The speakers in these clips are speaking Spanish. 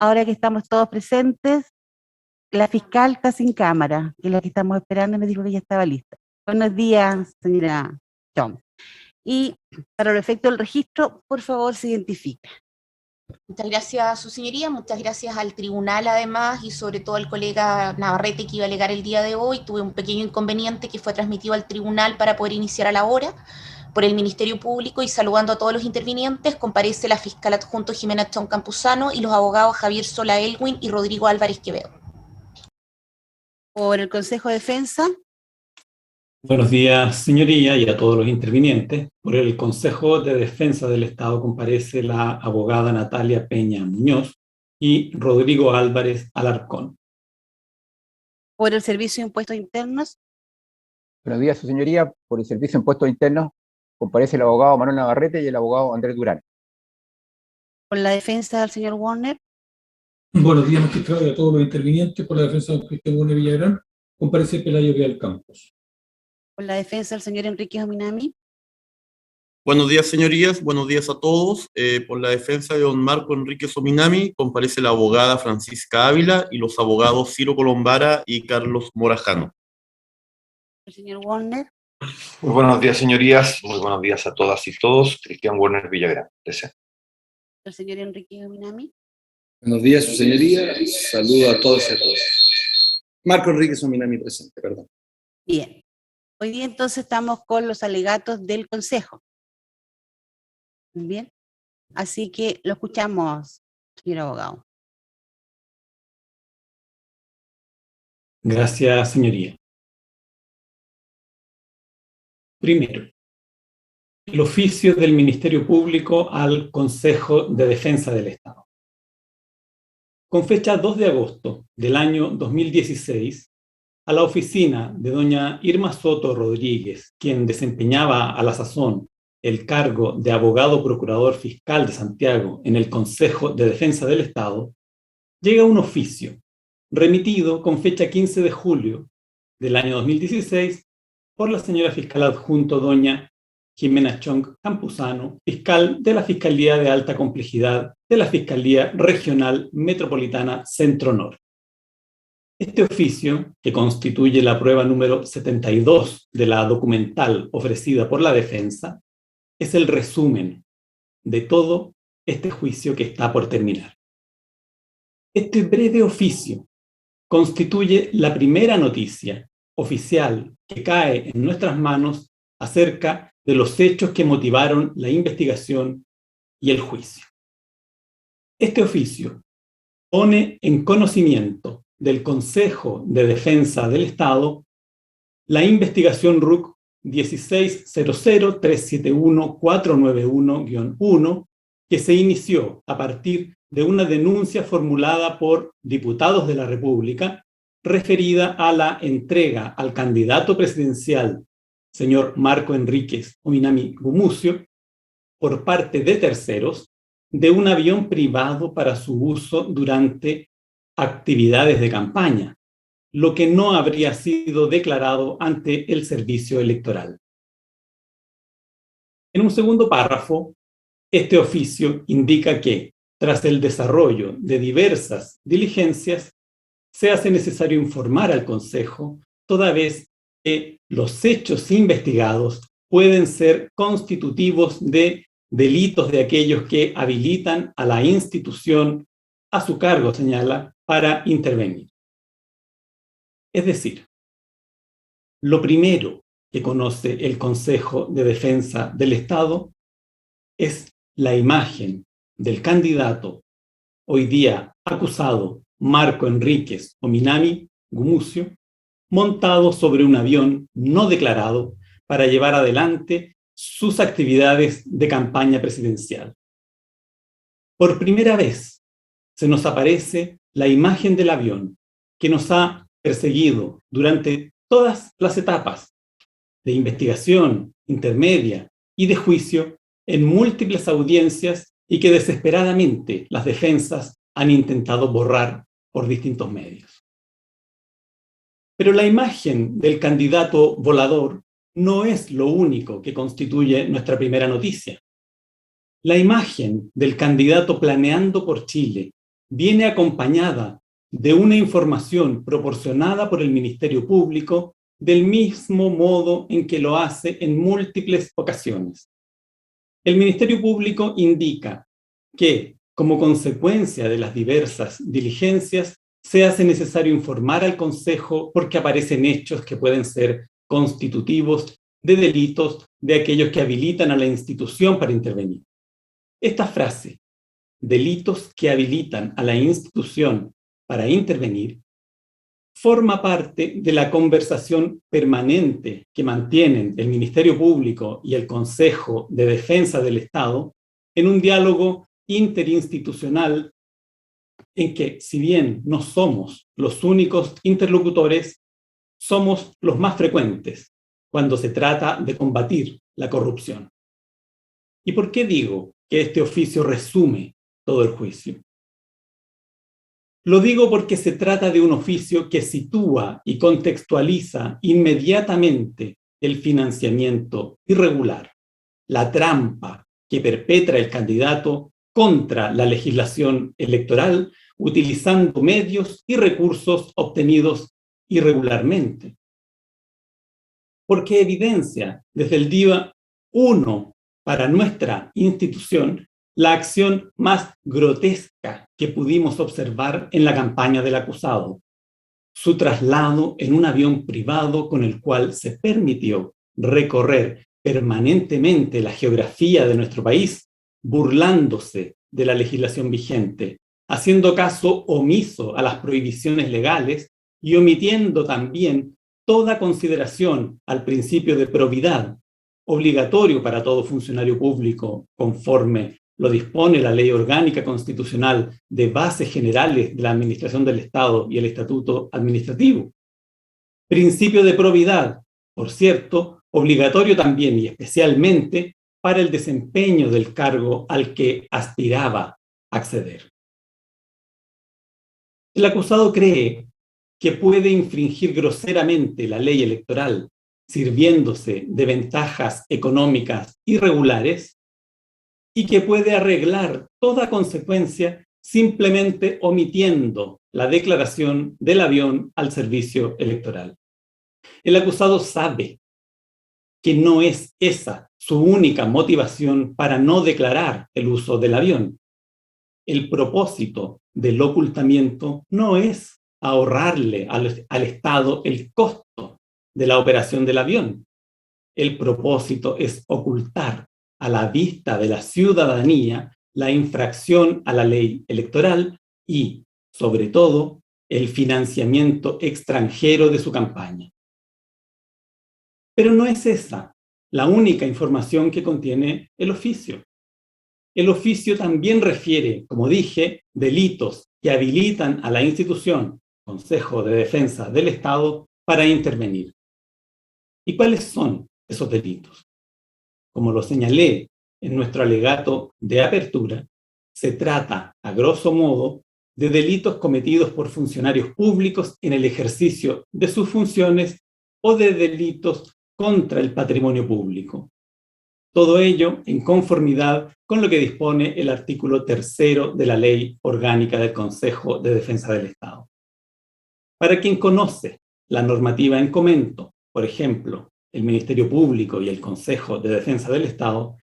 ahora que estamos todos presentes, la fiscal está sin cámara, que es la que estamos esperando, me dijo que ya estaba lista. Buenos días, señora Chong. Y para el efecto del registro, por favor, se identifique. Muchas gracias a su señoría, muchas gracias al tribunal además y sobre todo al colega Navarrete que iba a alegar el día de hoy. Tuve un pequeño inconveniente que fue transmitido al tribunal para poder iniciar a la hora por el Ministerio Público, y saludando a todos los intervinientes, comparece la fiscal adjunto Jimena Chong Campuzano y los abogados Javier Sola Elwin y Rodrigo Álvarez Quevedo. Por el Consejo de Defensa. Buenos días, señoría, y a todos los intervinientes. Por el Consejo de Defensa del Estado comparece la abogada Natalia Peña Muñoz y Rodrigo Álvarez Alarcón. Por el Servicio de Impuestos Internos. Buenos días, su señoría. Por el Servicio de Impuestos Internos comparece el abogado Manuel Navarrete y el abogado Andrés Durán. Por la defensa del señor Warner. Buenos días, magistrado, y a todos los intervinientes. Por la defensa de Cristian Warner Villagrán comparece Pelayo Vial Campos. Por la defensa del señor Enrique Ominami. Buenos días, señorías. Buenos días a todos. Por la defensa de don Marco Enrique Ominami comparece la abogada Francisca Ávila y los abogados Ciro Colombara y Carlos Morajano. El señor Warner. Muy buenos días, señorías. Muy buenos días a todas y todos. Cristian Warner Villagrán, presente. El señor Enrique Ominami. Buenos días, su señoría. Saludo a todos y a todas. Marco Enrique Ominami presente, perdón. Bien. Hoy día entonces estamos con los alegatos del Consejo. Bien. Así que lo escuchamos, señor abogado. Gracias, señoría. Primero, el oficio del Ministerio Público al Consejo de Defensa del Estado. Con fecha 2 de agosto del año 2016, a la oficina de doña Irma Soto Rodríguez, quien desempeñaba a la sazón el cargo de abogado procurador fiscal de Santiago en el Consejo de Defensa del Estado, llega un oficio remitido con fecha 15 de julio del año 2016 por la señora fiscal adjunto doña Jimena Chong Campuzano, fiscal de la Fiscalía de Alta Complejidad de la Fiscalía Regional Metropolitana Centro Norte. Este oficio, que constituye la prueba número 72 de la documental ofrecida por la defensa, es el resumen de todo este juicio que está por terminar. Este breve oficio constituye la primera noticia oficial que cae en nuestras manos acerca de los hechos que motivaron la investigación y el juicio. Este oficio pone en conocimiento del Consejo de Defensa del Estado la investigación RUC 1600371491-1, que se inició a partir de una denuncia formulada por diputados de la República referida a la entrega al candidato presidencial, señor Marco Enríquez Ominami Gumucio, por parte de terceros, de un avión privado para su uso durante actividades de campaña, lo que no habría sido declarado ante el servicio electoral. En un segundo párrafo, este oficio indica que, tras el desarrollo de diversas diligencias, se hace necesario informar al Consejo, toda vez que los hechos investigados pueden ser constitutivos de delitos de aquellos que habilitan a la institución a su cargo, señala, para intervenir. Es decir, lo primero que conoce el Consejo de Defensa del Estado es la imagen del candidato hoy día acusado Marco Enríquez Ominami Gumucio, montado sobre un avión no declarado para llevar adelante sus actividades de campaña presidencial. Por primera vez se nos aparece la imagen del avión que nos ha perseguido durante todas las etapas de investigación, intermedia y de juicio en múltiples audiencias y que desesperadamente las defensas han intentado borrar por distintos medios. Pero la imagen del candidato volador no es lo único que constituye nuestra primera noticia. La imagen del candidato planeando por Chile viene acompañada de una información proporcionada por el Ministerio Público del mismo modo en que lo hace en múltiples ocasiones. El Ministerio Público indica que, como consecuencia de las diversas diligencias, se hace necesario informar al Consejo porque aparecen hechos que pueden ser constitutivos de delitos de aquellos que habilitan a la institución para intervenir. Esta frase, delitos que habilitan a la institución para intervenir, forma parte de la conversación permanente que mantienen el Ministerio Público y el Consejo de Defensa del Estado en un diálogo interinstitucional en que, si bien no somos los únicos interlocutores, somos los más frecuentes cuando se trata de combatir la corrupción. ¿Y por qué digo que este oficio resume todo el juicio? Lo digo porque se trata de un oficio que sitúa y contextualiza inmediatamente el financiamiento irregular, la trampa que perpetra el candidato contra la legislación electoral utilizando medios y recursos obtenidos irregularmente. Porque evidencia desde el día 1 para nuestra institución la acción más grotesca que pudimos observar en la campaña del acusado, su traslado en un avión privado con el cual se permitió recorrer permanentemente la geografía de nuestro país, burlándose de la legislación vigente, haciendo caso omiso a las prohibiciones legales y omitiendo también toda consideración al principio de probidad, obligatorio para todo funcionario público conforme lo dispone la Ley Orgánica Constitucional de Bases Generales de la Administración del Estado y el Estatuto Administrativo. Principio de probidad, por cierto, obligatorio también y especialmente para el desempeño del cargo al que aspiraba a acceder. El acusado cree que puede infringir groseramente la ley electoral sirviéndose de ventajas económicas irregulares y que puede arreglar toda consecuencia simplemente omitiendo la declaración del avión al servicio electoral. El acusado sabe que no es esa su única motivación para no declarar el uso del avión. El propósito del ocultamiento no es ahorrarle al Estado el costo de la operación del avión. El propósito es ocultar a la vista de la ciudadanía la infracción a la ley electoral y, sobre todo, el financiamiento extranjero de su campaña. Pero no es esa la única información que contiene el oficio. El oficio también refiere, como dije, delitos que habilitan a la institución, Consejo de Defensa del Estado, para intervenir. ¿Y cuáles son esos delitos? Como lo señalé en nuestro alegato de apertura, se trata, a grosso modo, de delitos cometidos por funcionarios públicos en el ejercicio de sus funciones o de delitos contra el patrimonio público. Todo ello en conformidad con lo que dispone el artículo 3º de la Ley Orgánica del Consejo de Defensa del Estado. Para quien conoce la normativa en comento, por ejemplo, el Ministerio Público y el Consejo de Defensa del Estado,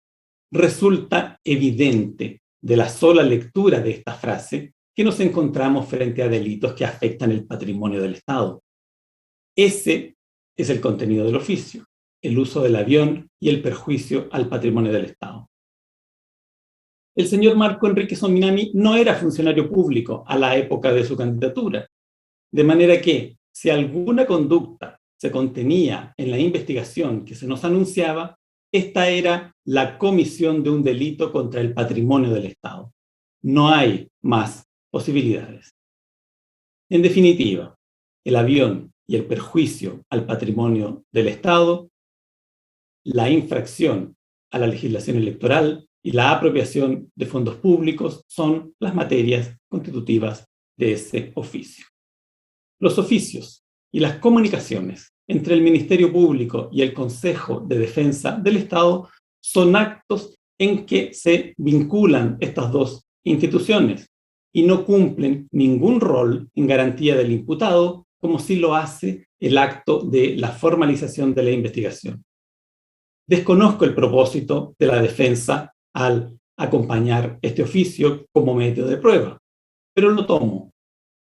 resulta evidente de la sola lectura de esta frase que nos encontramos frente a delitos que afectan el patrimonio del Estado. Ese es el contenido del oficio, el uso del avión y el perjuicio al patrimonio del Estado. El señor Marco Enrique Sominami no era funcionario público a la época de su candidatura, de manera que, si alguna conducta se contenía en la investigación que se nos anunciaba, esta era la comisión de un delito contra el patrimonio del Estado. No hay más posibilidades. En definitiva, el avión y el perjuicio al patrimonio del Estado, la infracción a la legislación electoral y la apropiación de fondos públicos son las materias constitutivas de ese oficio. Los oficios y las comunicaciones entre el Ministerio Público y el Consejo de Defensa del Estado son actos en que se vinculan estas dos instituciones, y no cumplen ningún rol en garantía del imputado, como sí lo hace el acto de la formalización de la investigación. Desconozco el propósito de la defensa al acompañar este oficio como medio de prueba, pero lo tomo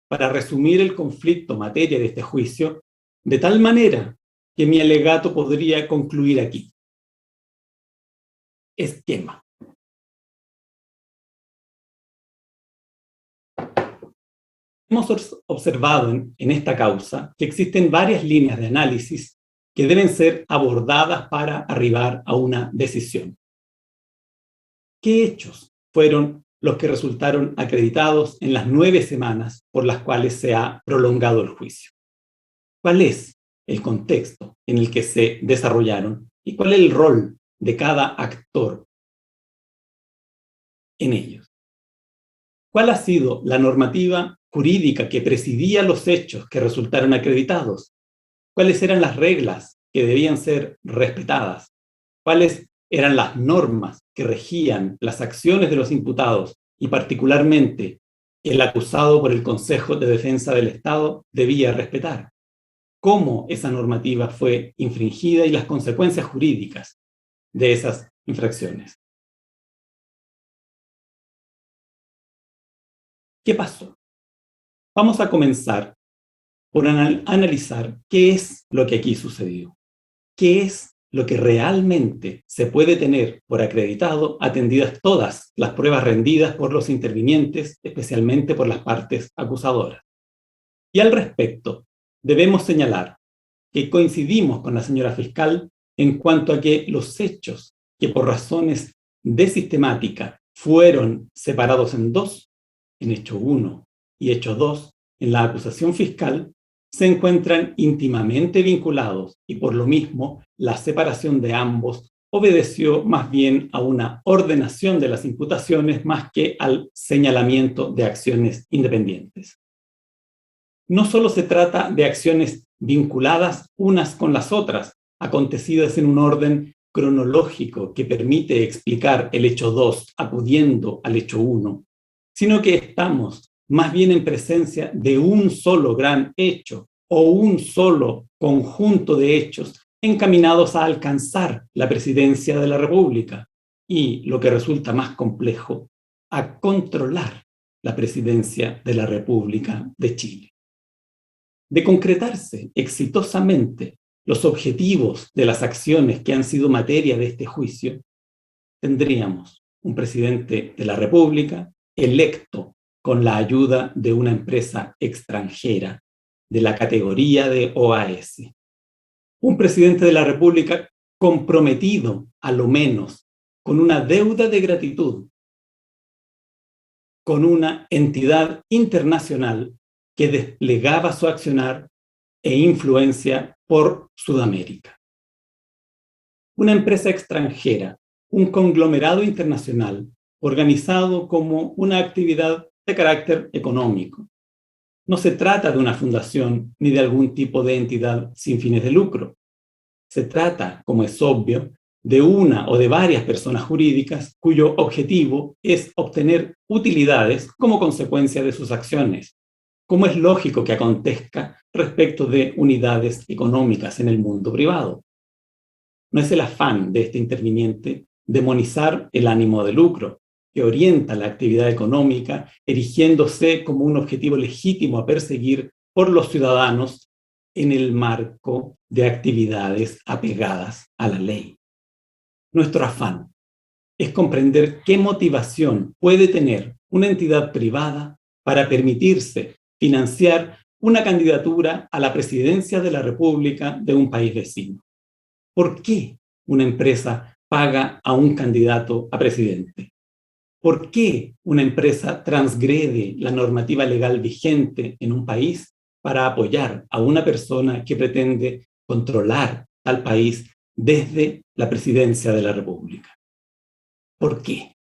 para resumir el conflicto materia de este juicio de tal manera que mi alegato podría concluir aquí. Esquema. Hemos observado en esta causa que existen varias líneas de análisis que deben ser abordadas para arribar a una decisión. ¿Qué hechos fueron los que resultaron acreditados en las 9 semanas por las cuales se ha prolongado el juicio? ¿Cuál es el contexto en el que se desarrollaron y cuál es el rol de cada actor en ellos? ¿Cuál ha sido la normativa jurídica que presidía los hechos que resultaron acreditados? ¿Cuáles eran las reglas que debían ser respetadas? ¿Cuáles eran las normas que regían las acciones de los imputados y particularmente el acusado por el Consejo de Defensa del Estado debía respetar? ¿Cómo esa normativa fue infringida y las consecuencias jurídicas de esas infracciones? ¿Qué pasó? Vamos a comenzar por analizar qué es lo que aquí sucedió. ¿Qué es lo que realmente se puede tener por acreditado, atendidas todas las pruebas rendidas por los intervinientes, especialmente por las partes acusadoras? Y al respecto, debemos señalar que coincidimos con la señora fiscal en cuanto a que los hechos que por razones de sistemática fueron separados en dos, en hecho 1 y hecho 2, en la acusación fiscal, se encuentran íntimamente vinculados y por lo mismo la separación de ambos obedeció más bien a una ordenación de las imputaciones más que al señalamiento de acciones independientes. No solo se trata de acciones vinculadas unas con las otras, acontecidas en un orden cronológico que permite explicar el hecho 2 acudiendo al hecho 1, sino que estamos más bien en presencia de un solo gran hecho o un solo conjunto de hechos encaminados a alcanzar la presidencia de la República y, lo que resulta más complejo, a controlar la presidencia de la República de Chile. De concretarse exitosamente los objetivos de las acciones que han sido materia de este juicio, tendríamos un presidente de la República electo con la ayuda de una empresa extranjera de la categoría de OAS. Un presidente de la República comprometido, a lo menos, con una deuda de gratitud con una entidad internacional que desplegaba su accionar e influencia por Sudamérica. Una empresa extranjera, un conglomerado internacional, organizado como una actividad de carácter económico. No se trata de una fundación ni de algún tipo de entidad sin fines de lucro. Se trata, como es obvio, de una o de varias personas jurídicas cuyo objetivo es obtener utilidades como consecuencia de sus acciones, como es lógico que acontezca respecto de unidades económicas en el mundo privado. No es el afán de este interviniente demonizar el ánimo de lucro, que orienta la actividad económica, erigiéndose como un objetivo legítimo a perseguir por los ciudadanos en el marco de actividades apegadas a la ley. Nuestro afán es comprender qué motivación puede tener una entidad privada para permitirse financiar una candidatura a la presidencia de la República de un país vecino. ¿Por qué una empresa paga a un candidato a presidente? ¿Por qué una empresa transgrede la normativa legal vigente en un país para apoyar a una persona que pretende controlar al país desde la presidencia de la República? ¿Por qué?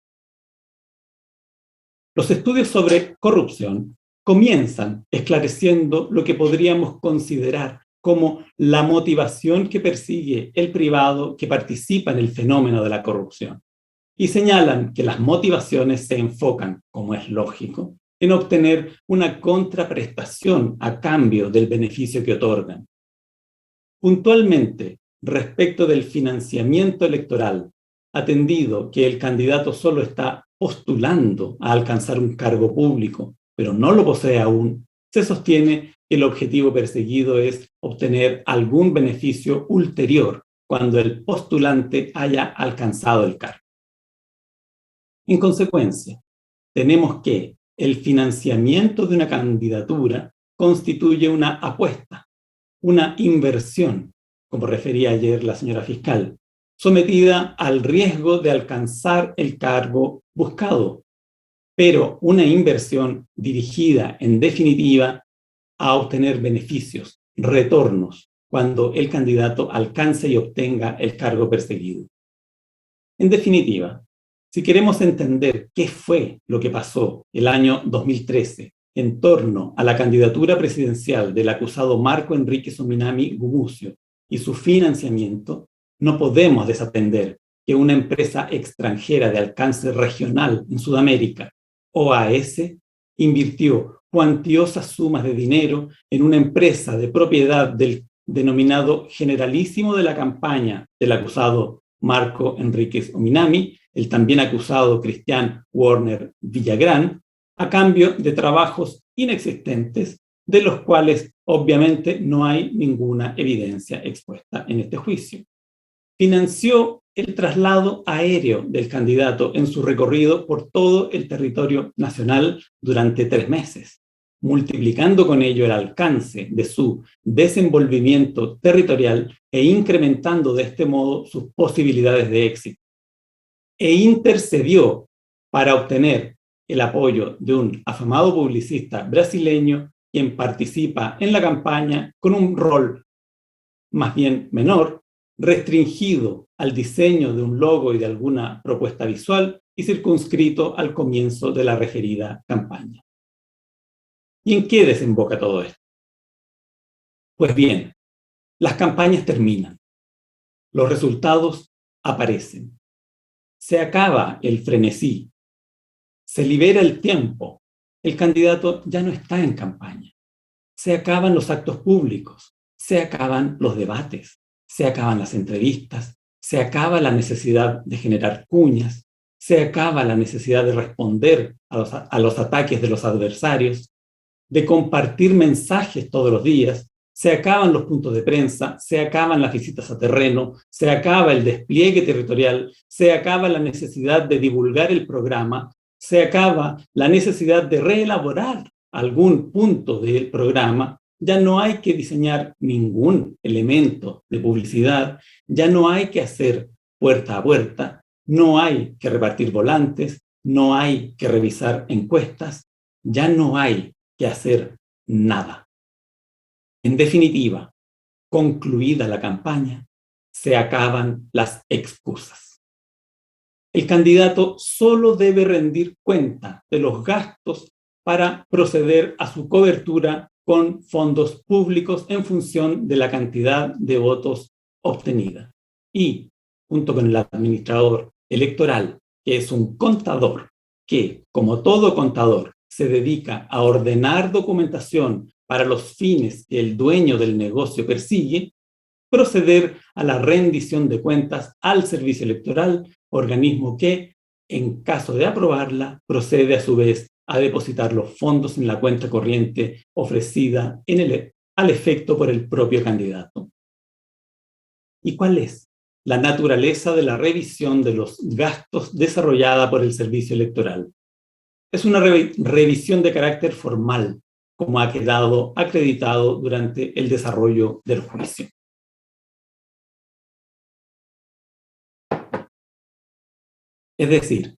Los estudios sobre corrupción comienzan esclareciendo lo que podríamos considerar como la motivación que persigue el privado que participa en el fenómeno de la corrupción. Y señalan que las motivaciones se enfocan, como es lógico, en obtener una contraprestación a cambio del beneficio que otorgan. Puntualmente, respecto del financiamiento electoral, atendido que el candidato solo está postulando a alcanzar un cargo público, pero no lo posee aún, se sostiene que el objetivo perseguido es obtener algún beneficio ulterior cuando el postulante haya alcanzado el cargo. En consecuencia, tenemos que el financiamiento de una candidatura constituye una apuesta, una inversión, como refería ayer la señora fiscal, sometida al riesgo de alcanzar el cargo buscado, pero una inversión dirigida, en definitiva, a obtener beneficios, retornos, cuando el candidato alcance y obtenga el cargo perseguido. En definitiva, si queremos entender qué fue lo que pasó el año 2013 en torno a la candidatura presidencial del acusado Marco Enrique Sominami Gumucio y su financiamiento, no podemos desatender que una empresa extranjera de alcance regional en Sudamérica, OAS, invirtió cuantiosas sumas de dinero en una empresa de propiedad del denominado generalísimo de la campaña del acusado Marco Enríquez Ominami, el también acusado Cristian Warner Villagrán, a cambio de trabajos inexistentes, de los cuales obviamente no hay ninguna evidencia expuesta en este juicio. Financió el traslado aéreo del candidato en su recorrido por todo el territorio nacional durante 3 meses, multiplicando con ello el alcance de su desenvolvimiento territorial e incrementando de este modo sus posibilidades de éxito. E intercedió para obtener el apoyo de un afamado publicista brasileño quien participa en la campaña con un rol más bien menor, restringido al diseño de un logo y de alguna propuesta visual y circunscrito al comienzo de la referida campaña. ¿Y en qué desemboca todo esto? Pues bien, las campañas terminan, los resultados aparecen, se acaba el frenesí, se libera el tiempo, el candidato ya no está en campaña, se acaban los actos públicos, se acaban los debates, se acaban las entrevistas, se acaba la necesidad de generar cuñas, se acaba la necesidad de responder a los ataques de los adversarios, de compartir mensajes todos los días, se acaban los puntos de prensa, se acaban las visitas a terreno, se acaba el despliegue territorial, se acaba la necesidad de divulgar el programa, se acaba la necesidad de reelaborar algún punto del programa, ya no hay que diseñar ningún elemento de publicidad, ya no hay que hacer puerta a puerta, no hay que repartir volantes, no hay que revisar encuestas, ya no hay que hacer nada. En definitiva, concluida la campaña, se acaban las excusas. El candidato solo debe rendir cuenta de los gastos para proceder a su cobertura con fondos públicos en función de la cantidad de votos obtenida. Y, junto con el administrador electoral, que es un contador, que, como todo contador, se dedica a ordenar documentación para los fines que el dueño del negocio persigue, proceder a la rendición de cuentas al servicio electoral, organismo que, en caso de aprobarla, procede a su vez a depositar los fondos en la cuenta corriente ofrecida al efecto por el propio candidato. ¿Y cuál es la naturaleza de la revisión de los gastos desarrollada por el servicio electoral? Es una revisión de carácter formal, como ha quedado acreditado durante el desarrollo del juicio. Es decir,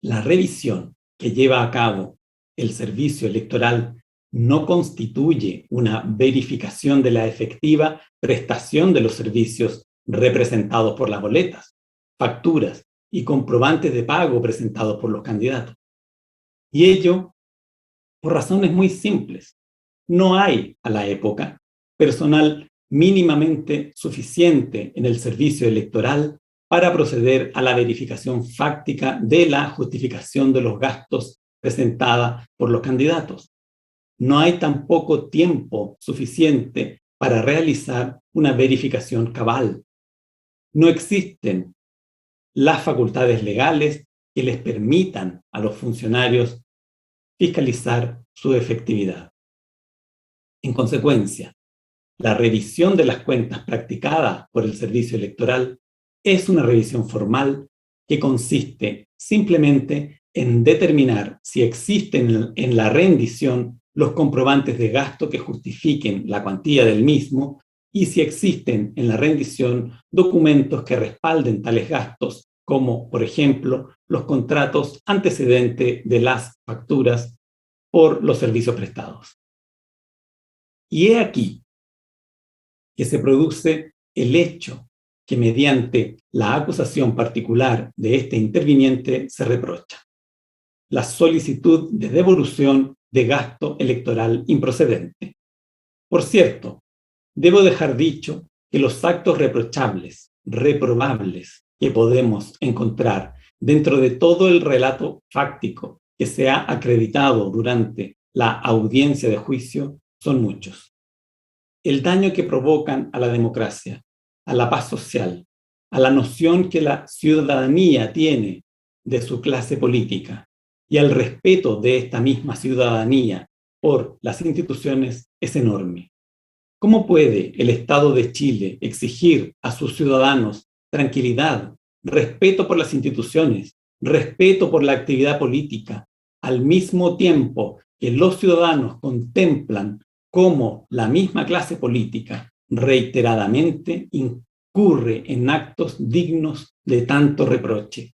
la revisión que lleva a cabo el servicio electoral no constituye una verificación de la efectiva prestación de los servicios representados por las boletas, facturas y comprobantes de pago presentados por los candidatos. Y ello por razones muy simples. No hay, a la época, personal mínimamente suficiente en el servicio electoral para proceder a la verificación fáctica de la justificación de los gastos presentada por los candidatos. No hay tampoco tiempo suficiente para realizar una verificación cabal. No existen las facultades legales que les permitan a los funcionarios fiscalizar su efectividad. En consecuencia, la revisión de las cuentas practicada por el Servicio Electoral es una revisión formal que consiste simplemente en determinar si existen en la rendición los comprobantes de gasto que justifiquen la cuantía del mismo y si existen en la rendición documentos que respalden tales gastos, como, por ejemplo, los contratos antecedentes de las facturas por los servicios prestados. Y he aquí que se produce el hecho que mediante la acusación particular de este interviniente se reprocha: la solicitud de devolución de gasto electoral improcedente. Por cierto, debo dejar dicho que los actos reprochables, reprobables que podemos encontrar dentro de todo el relato fáctico que se ha acreditado durante la audiencia de juicio son muchos. El daño que provocan a la democracia, a la paz social, a la noción que la ciudadanía tiene de su clase política y al respeto de esta misma ciudadanía por las instituciones es enorme. ¿Cómo puede el Estado de Chile exigir a sus ciudadanos tranquilidad, respeto por las instituciones, respeto por la actividad política, al mismo tiempo que los ciudadanos contemplan cómo la misma clase política reiteradamente incurre en actos dignos de tanto reproche?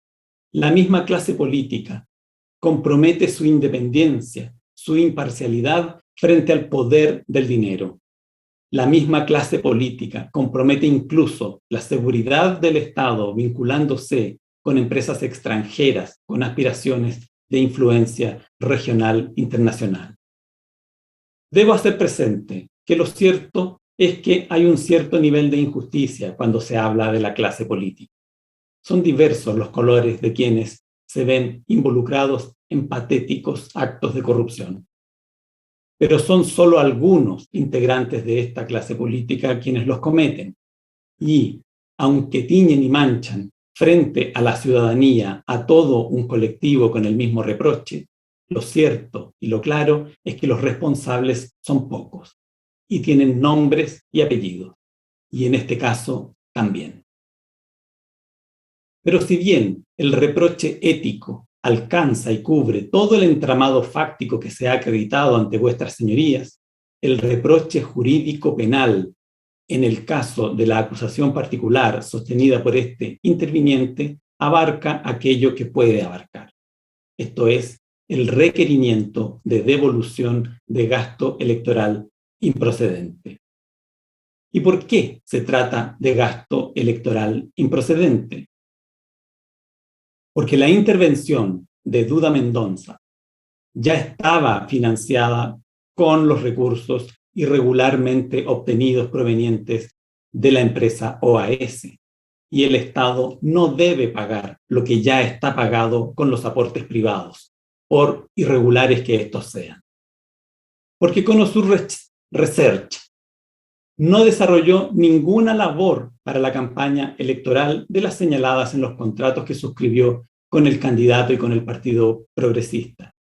La misma clase política compromete su independencia, su imparcialidad frente al poder del dinero. La misma clase política compromete incluso la seguridad del Estado vinculándose con empresas extranjeras con aspiraciones de influencia regional internacional. Debo hacer presente que lo cierto es que hay un cierto nivel de injusticia cuando se habla de la clase política. Son diversos los colores de quienes se ven involucrados en patéticos actos de corrupción. Pero son solo algunos integrantes de esta clase política quienes los cometen. Y, aunque tiñen y manchan frente a la ciudadanía a todo un colectivo con el mismo reproche, lo cierto y lo claro es que los responsables son pocos y tienen nombres y apellidos, y en este caso también. Pero si bien el reproche ético alcanza y cubre todo el entramado fáctico que se ha acreditado ante vuestras señorías, el reproche jurídico penal en el caso de la acusación particular sostenida por este interviniente abarca aquello que puede abarcar. Esto es, el requerimiento de devolución de gasto electoral improcedente. ¿Y por qué se trata de gasto electoral improcedente? Porque la intervención de Duda Mendonça ya estaba financiada con los recursos irregularmente obtenidos provenientes de la empresa OAS, y el Estado no debe pagar lo que ya está pagado con los aportes privados, por irregulares que estos sean. Porque Conosur Research no desarrolló ninguna labor para la campaña electoral de las señaladas en los contratos que suscribió con el candidato y con el Partido Progresista.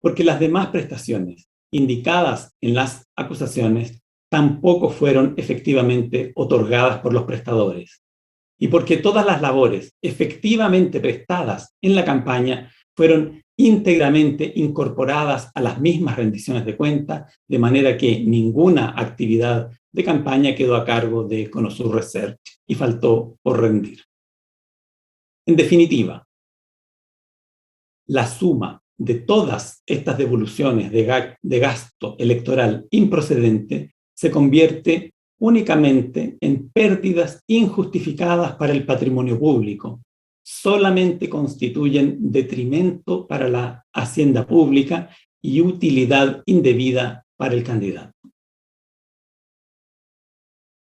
Porque las demás prestaciones indicadas en las acusaciones tampoco fueron efectivamente otorgadas por los prestadores. Y porque todas las labores efectivamente prestadas en la campaña fueron íntegramente incorporadas a las mismas rendiciones de cuenta, de manera que ninguna actividad de campaña quedó a cargo de Conosur Research y faltó por rendir. En definitiva, la suma de todas estas devoluciones de gasto electoral improcedente se convierte únicamente en pérdidas injustificadas para el patrimonio público. Solamente constituyen detrimento para la hacienda pública y utilidad indebida para el candidato.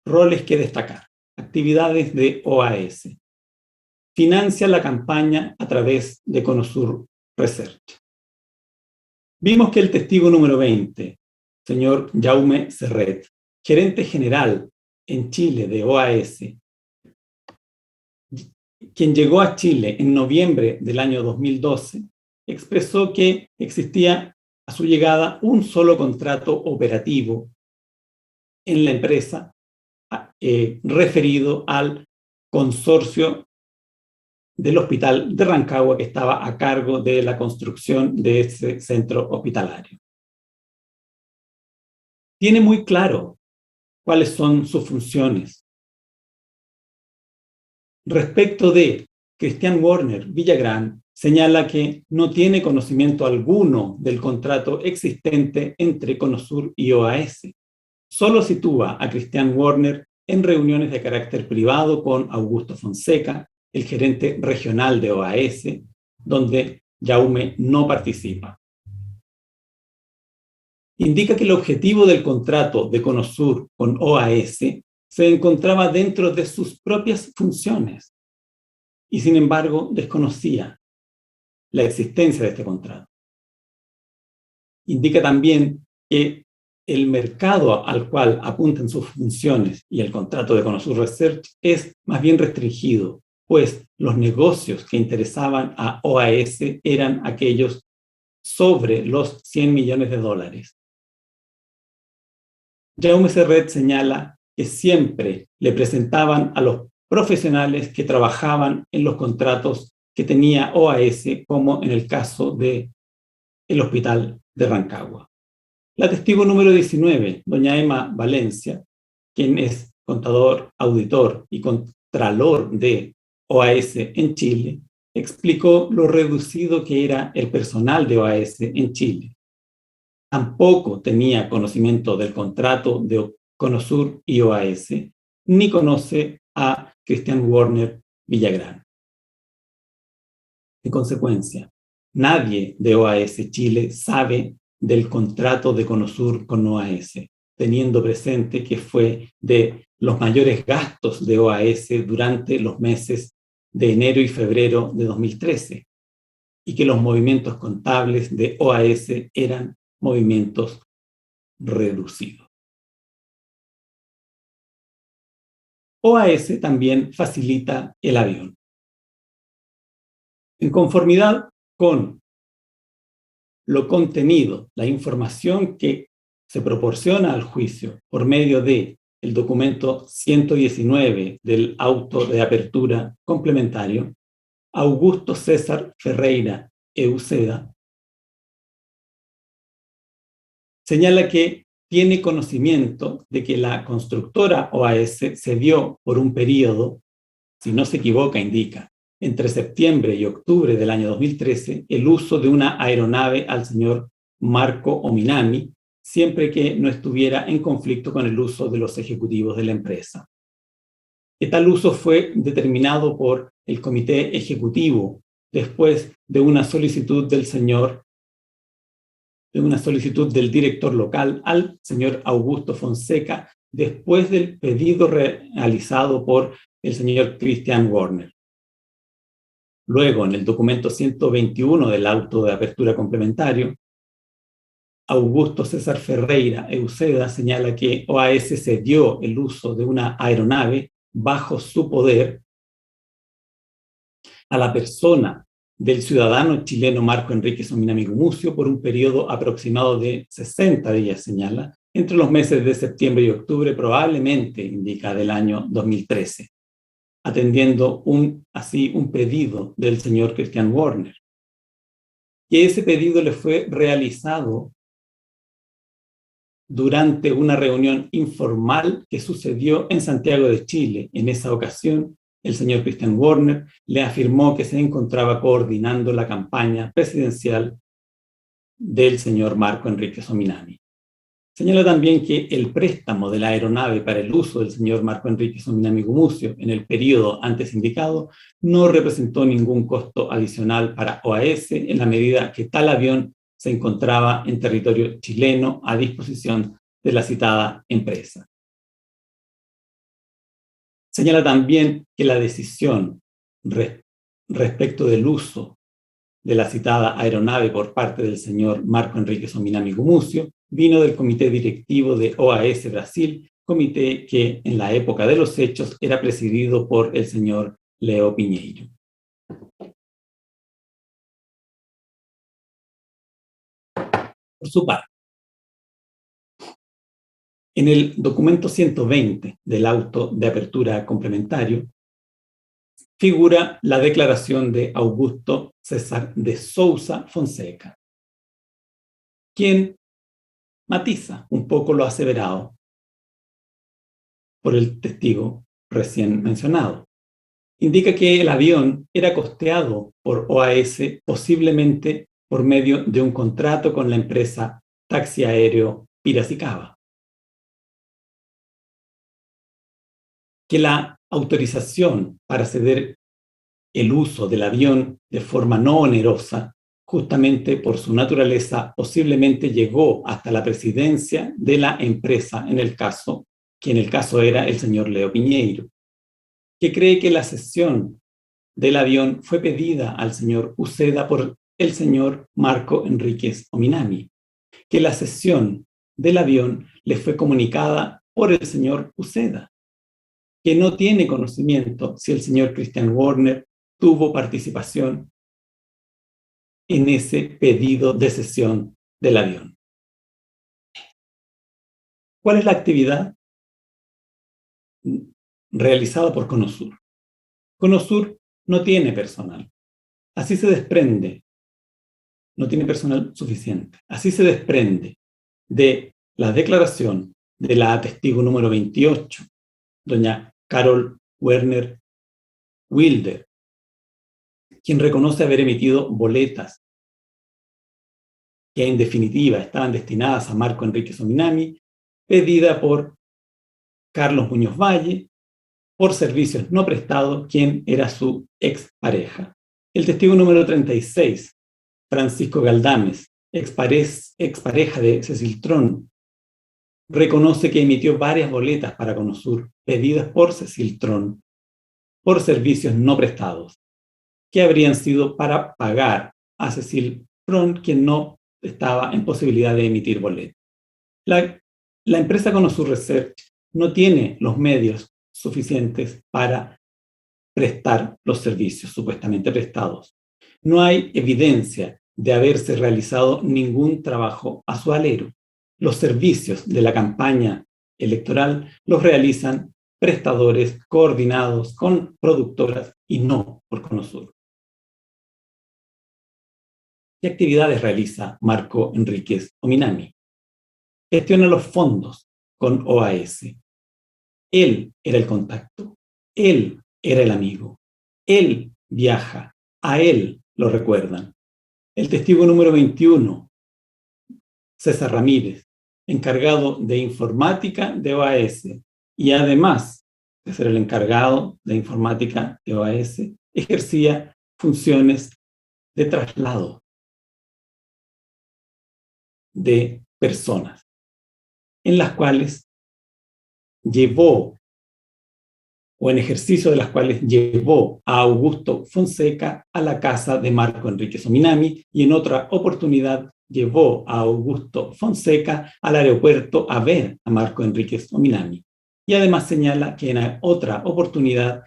Roles que destacar. Actividades de OAS. Financia la campaña a través de Conosur Research. Vimos que el testigo número 20, señor Jaume Serret, gerente general en Chile de OAS, quien llegó a Chile en noviembre del año 2012, expresó que existía a su llegada un solo contrato operativo en la empresa referido al consorcio del hospital de Rancagua que estaba a cargo de la construcción de ese centro hospitalario. Tiene muy claro cuáles son sus funciones. Respecto de Christian Werner Villagrán, señala que no tiene conocimiento alguno del contrato existente entre Conosur y OAS. Solo sitúa a Christian Werner en reuniones de carácter privado con Augusto Fonseca, el gerente regional de OAS, donde Jaume no participa. Indica que el objetivo del contrato de Conosur con OAS se encontraba dentro de sus propias funciones y, sin embargo, desconocía la existencia de este contrato. Indica también que el mercado al cual apuntan sus funciones y el contrato de Conosur Research es más bien restringido, pues los negocios que interesaban a OAS eran aquellos sobre los $100 millones. Jaume Serret señala que siempre le presentaban a los profesionales que trabajaban en los contratos que tenía OAS, como en el caso del hospital de Rancagua. La testigo número 19, doña Emma Valencia, quien es contador, auditor y contralor de OAS en Chile, explicó lo reducido que era el personal de OAS en Chile. Tampoco tenía conocimiento del contrato de Conosur y OAS, ni conoce a Christian Werner Villagrán. En consecuencia, nadie de OAS Chile sabe del contrato de Conosur con OAS, teniendo presente que fue de los mayores gastos de OAS durante los meses de enero y febrero de 2013, y que los movimientos contables de OAS eran movimientos reducidos. OAS también facilita el avión. En conformidad con lo contenido, la información que se proporciona al juicio por medio de el documento 119 del auto de apertura complementario, Augusto César Ferreira Euseda señala que tiene conocimiento de que la constructora OAS cedió por un periodo, si no se equivoca, indica, entre septiembre y octubre del año 2013, el uso de una aeronave al señor Marco Ominami, siempre que no estuviera en conflicto con el uso de los ejecutivos de la empresa. Que tal uso fue determinado por el comité ejecutivo después de una solicitud del director local al señor Augusto Fonseca, después del pedido realizado por el señor Christian Werner. Luego, en el documento 121 del auto de apertura complementario, Augusto César Ferreira Euseda señala que OAS cedió el uso de una aeronave bajo su poder a la persona del ciudadano chileno Marco Enrique Sominami Gumucio por un periodo aproximado de 60 días, señala, entre los meses de septiembre y octubre, probablemente, indica, del año 2013, atendiendo así un pedido del señor Christian Werner. Que ese pedido le fue realizado durante una reunión informal que sucedió en Santiago de Chile. En esa ocasión, el señor Christian Werner le afirmó que se encontraba coordinando la campaña presidencial del señor Marco Enrique Sominami. Señala también que el préstamo de la aeronave para el uso del señor Marco Enrique Sominami Gumucio en el periodo antes indicado no representó ningún costo adicional para OAS en la medida que tal avión se encontraba en territorio chileno a disposición de la citada empresa. Señala también que la decisión respecto del uso de la citada aeronave por parte del señor Marco Enrique Sominami Gumucio vino del comité directivo de OAS Brasil, comité que en la época de los hechos era presidido por el señor Leo Piñeiro. Por su parte, en el documento 120 del auto de apertura complementario figura la declaración de Augusto César de Souza Fonseca, quien matiza un poco lo aseverado por el testigo recién mencionado. Indica que el avión era costeado por OAS posiblemente por medio de un contrato con la empresa Taxi Aéreo Piracicaba. Que la autorización para ceder el uso del avión de forma no onerosa, justamente por su naturaleza, posiblemente llegó hasta la presidencia de la empresa que en el caso era el señor Leo Piñeiro, que cree que la cesión del avión fue pedida al señor Uceda por el señor Marco Enríquez Ominami, que la cesión del avión le fue comunicada por el señor Uceda, que no tiene conocimiento si el señor Christian Warner tuvo participación en ese pedido de cesión del avión. ¿Cuál es la actividad realizada por Conosur? Conosur no tiene personal. Así se desprende, no tiene personal suficiente. Así se desprende de la declaración de la testigo número 28, doña Carol Werner Wilder, quien reconoce haber emitido boletas que en definitiva estaban destinadas a Marco Enrique Sominami, pedida por Carlos Muñoz Valle, por servicios no prestados, quien era su expareja. El testigo número 36, Francisco Galdames, expareja de Cecil Tron, reconoce que emitió varias boletas para Conosur, pedidas por Cecil Tron, por servicios no prestados, que habrían sido para pagar a Cecil Tron, quien no estaba en posibilidad de emitir boletas. La empresa Conosur Research no tiene los medios suficientes para prestar los servicios supuestamente prestados. No hay evidencia de haberse realizado ningún trabajo a su alero. Los servicios de la campaña electoral los realizan prestadores coordinados con productoras y no por Conosur. ¿Qué actividades realiza Marco Enríquez Ominami? Gestiona los fondos con OAS. Él era el contacto, él era el amigo, él viaja, a él lo recuerdan. El testigo número 21, César Ramírez, encargado de informática de OAS, y además de ser el encargado de informática de OAS, ejercía funciones de traslado de personas, en las cuales llevó, o en ejercicio de las cuales llevó a Augusto Fonseca a la casa de Marco Enríquez Ominami, y en otra oportunidad llevó a Augusto Fonseca al aeropuerto a ver a Marco Enríquez Ominami. Y además señala que en otra oportunidad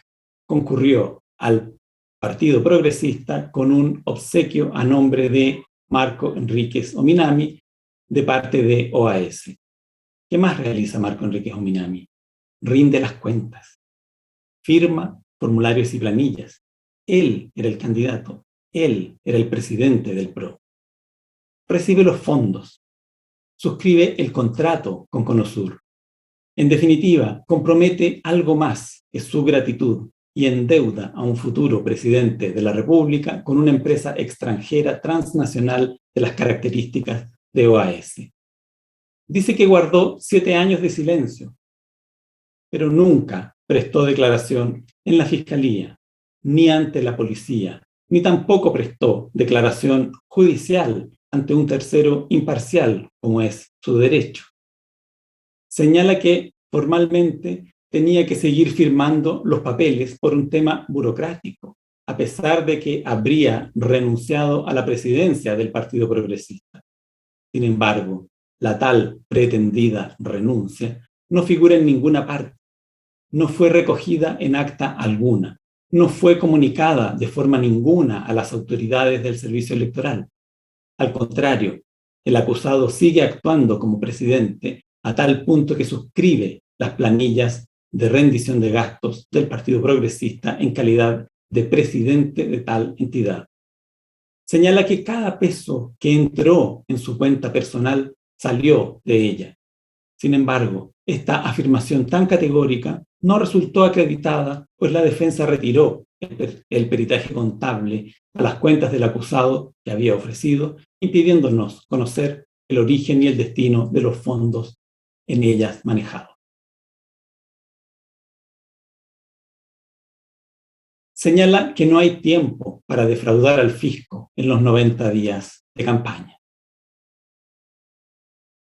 concurrió al Partido Progresista con un obsequio a nombre de Marco Enríquez Ominami de parte de OAS. ¿Qué más realiza Marco Enríquez Ominami? Rinde las cuentas, firma formularios y planillas. Él era el candidato, él era el presidente del PRO. Recibe los fondos, suscribe el contrato con Conosur. En definitiva, compromete algo más que su gratitud y endeuda a un futuro presidente de la República con una empresa extranjera transnacional de las características de OAS. Dice que guardó 7 años de silencio, pero nunca prestó declaración en la Fiscalía, ni ante la policía, ni tampoco prestó declaración judicial ante un tercero imparcial, como es su derecho. Señala que formalmente tenía que seguir firmando los papeles por un tema burocrático, a pesar de que habría renunciado a la presidencia del Partido Progresista. Sin embargo, la tal pretendida renuncia no figura en ninguna parte, no fue recogida en acta alguna, no fue comunicada de forma ninguna a las autoridades del servicio electoral. Al contrario, el acusado sigue actuando como presidente a tal punto que suscribe las planillas de rendición de gastos del Partido Progresista en calidad de presidente de tal entidad. Señala que cada peso que entró en su cuenta personal salió de ella. Sin embargo, esta afirmación tan categórica no resultó acreditada, pues la defensa retiró el peritaje contable a las cuentas del acusado que había ofrecido, impidiéndonos conocer el origen y el destino de los fondos en ellas manejados. Señala que no hay tiempo para defraudar al fisco en los 90 días de campaña,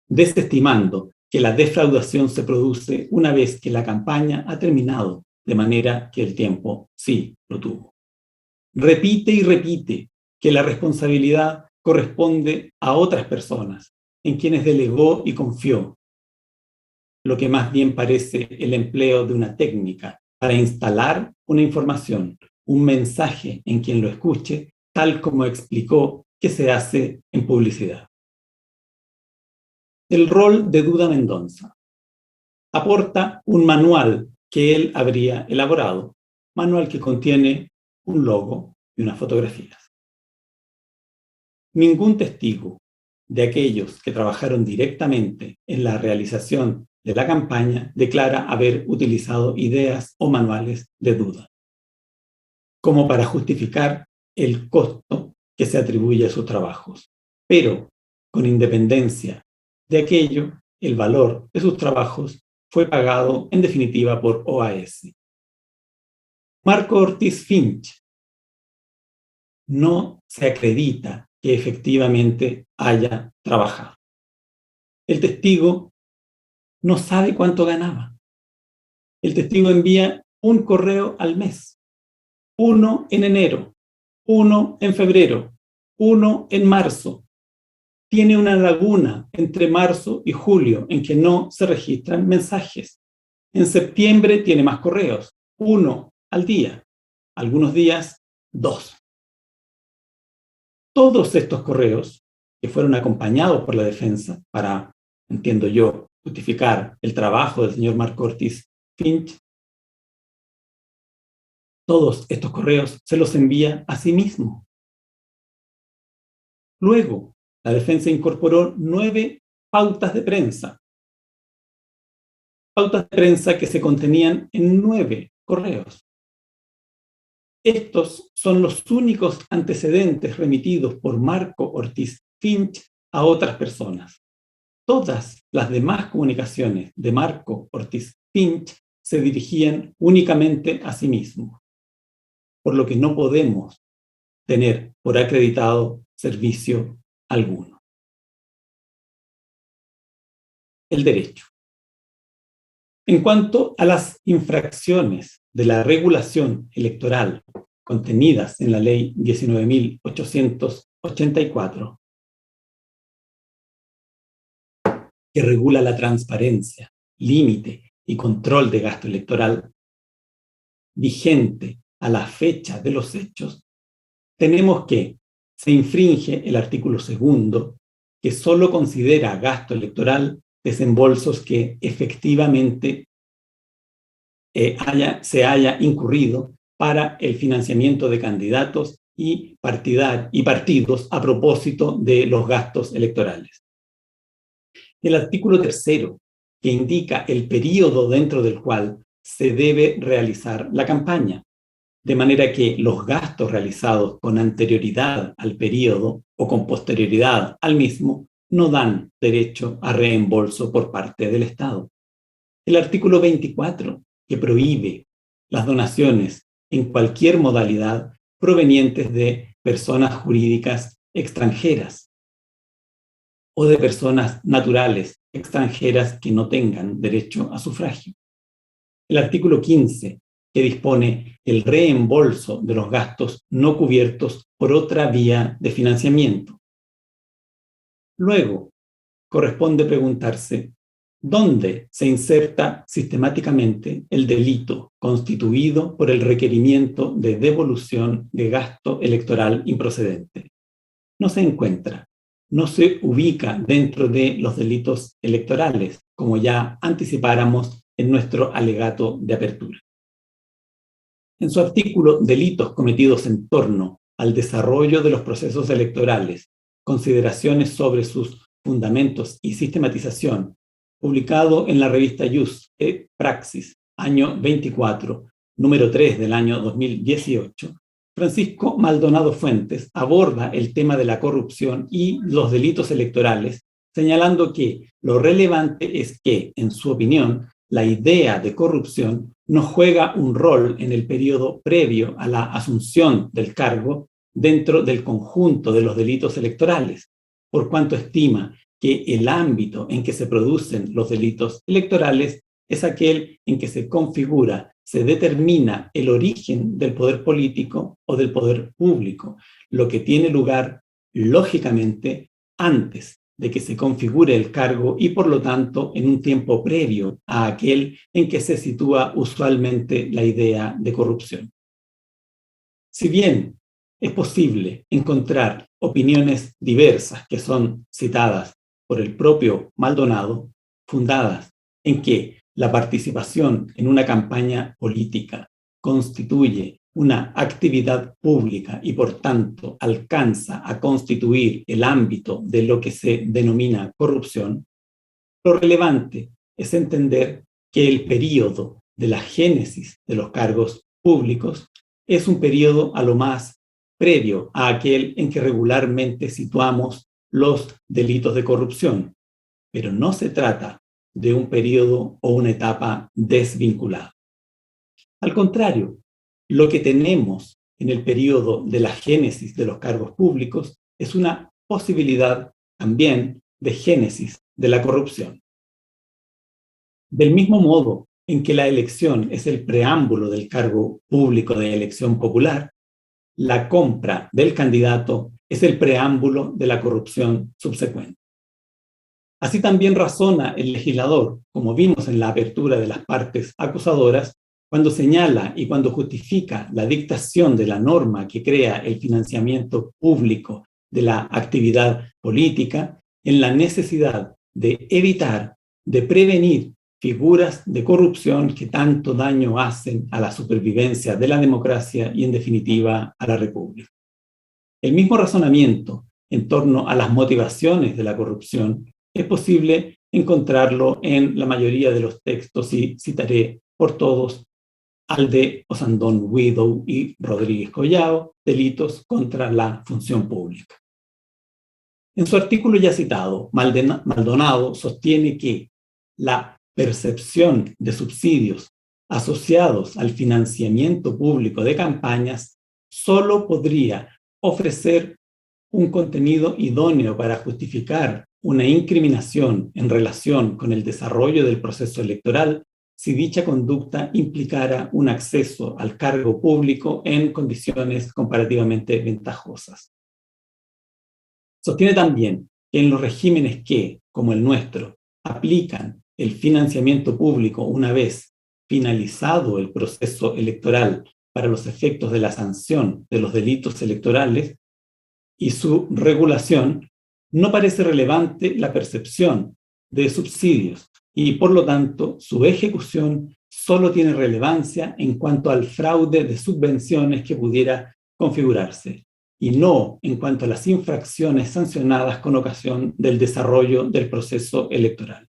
desestimando que la defraudación se produce una vez que la campaña ha terminado, de manera que el tiempo sí lo tuvo. Repite y repite que la responsabilidad corresponde a otras personas, en quienes delegó y confió, lo que más bien parece el empleo de una técnica para instalar una información, un mensaje en quien lo escuche, tal como explicó que se hace en publicidad. El rol de Duda Mendonça. Aporta un manual que él habría elaborado, manual que contiene un logo y unas fotografías. Ningún testigo de aquellos que trabajaron directamente en la realización de la campaña declara haber utilizado ideas o manuales de Duda, como para justificar el costo que se atribuye a sus trabajos. Pero, con independencia de aquello, el valor de sus trabajos fue pagado en definitiva por OAS. Marco Ortiz Finch no se acredita que efectivamente haya trabajado. El testigo no sabe cuánto ganaba. El testigo envía un correo al mes, uno en enero, uno en febrero, uno en marzo. Tiene una laguna entre marzo y julio en que no se registran mensajes. En septiembre tiene más correos, uno al día, algunos días 2. Todos estos correos, que fueron acompañados por la defensa para, entiendo yo, justificar el trabajo del señor Marco Ortiz Finch, todos estos correos se los envía a sí mismo. Luego, la defensa incorporó 9 pautas de prensa. Pautas de prensa que se contenían en 9 correos. Estos son los únicos antecedentes remitidos por Marco Ortiz Finch a otras personas. Todas las demás comunicaciones de Marco Ortiz Finch se dirigían únicamente a sí mismo, por lo que no podemos tener por acreditado servicio alguno. El derecho. En cuanto a las infracciones de la regulación electoral contenidas en la Ley 19.884, que regula la transparencia, límite y control de gasto electoral, vigente a la fecha de los hechos, tenemos que se infringe el artículo 2, que solo considera gasto electoral desembolsos que efectivamente se haya incurrido para el financiamiento de candidatos y partidos a propósito de los gastos electorales. El artículo 3, que indica el período dentro del cual se debe realizar la campaña, de manera que los gastos realizados con anterioridad al período o con posterioridad al mismo no dan derecho a reembolso por parte del Estado. El artículo 24, que prohíbe las donaciones en cualquier modalidad provenientes de personas jurídicas extranjeras o de personas naturales extranjeras que no tengan derecho a sufragio. El artículo 15, que dispone el reembolso de los gastos no cubiertos por otra vía de financiamiento. Luego, corresponde preguntarse, ¿dónde se inserta sistemáticamente el delito constituido por el requerimiento de devolución de gasto electoral improcedente? No se encuentra, no se ubica dentro de los delitos electorales, como ya anticipáramos en nuestro alegato de apertura. En su artículo Delitos cometidos en torno al desarrollo de los procesos electorales, consideraciones sobre sus fundamentos y sistematización, publicado en la revista Jus et Praxis, año 24, número 3 del año 2018, Francisco Maldonado Fuentes aborda el tema de la corrupción y los delitos electorales, señalando que lo relevante es que, en su opinión, la idea de corrupción no juega un rol en el periodo previo a la asunción del cargo dentro del conjunto de los delitos electorales, por cuanto estima que el ámbito en que se producen los delitos electorales es aquel en que se configura, se determina el origen del poder político o del poder público, lo que tiene lugar, lógicamente, antes de que se configure el cargo y, por lo tanto, en un tiempo previo a aquel en que se sitúa usualmente la idea de corrupción. Si bien es posible encontrar opiniones diversas que son citadas por el propio Maldonado, fundadas en que la participación en una campaña política constituye una actividad pública y por tanto alcanza a constituir el ámbito de lo que se denomina corrupción, lo relevante es entender que el período de la génesis de los cargos públicos es un período a lo más previo a aquel en que regularmente situamos los delitos de corrupción, pero no se trata de un periodo o una etapa desvinculada. Al contrario, lo que tenemos en el periodo de la génesis de los cargos públicos es una posibilidad también de génesis de la corrupción. Del mismo modo en que la elección es el preámbulo del cargo público de elección popular, la compra del candidato es el preámbulo de la corrupción subsecuente. Así también razona el legislador, como vimos en la apertura de las partes acusadoras, cuando señala y cuando justifica la dictación de la norma que crea el financiamiento público de la actividad política, en la necesidad de evitar, de prevenir figuras de corrupción que tanto daño hacen a la supervivencia de la democracia y, en definitiva, a la República. El mismo razonamiento en torno a las motivaciones de la corrupción es posible encontrarlo en la mayoría de los textos, y citaré por todos al de Osandón Widow y Rodríguez Collao, Delitos contra la Función Pública. En su artículo ya citado, Maldonado sostiene que la percepción de subsidios asociados al financiamiento público de campañas solo podría ofrecer un contenido idóneo para justificar una incriminación en relación con el desarrollo del proceso electoral si dicha conducta implicara un acceso al cargo público en condiciones comparativamente ventajosas. Sostiene también que en los regímenes que, como el nuestro, aplican el financiamiento público una vez finalizado el proceso electoral para los efectos de la sanción de los delitos electorales y su regulación, no parece relevante la percepción de subsidios y, por lo tanto, su ejecución solo tiene relevancia en cuanto al fraude de subvenciones que pudiera configurarse y no en cuanto a las infracciones sancionadas con ocasión del desarrollo del proceso electoral.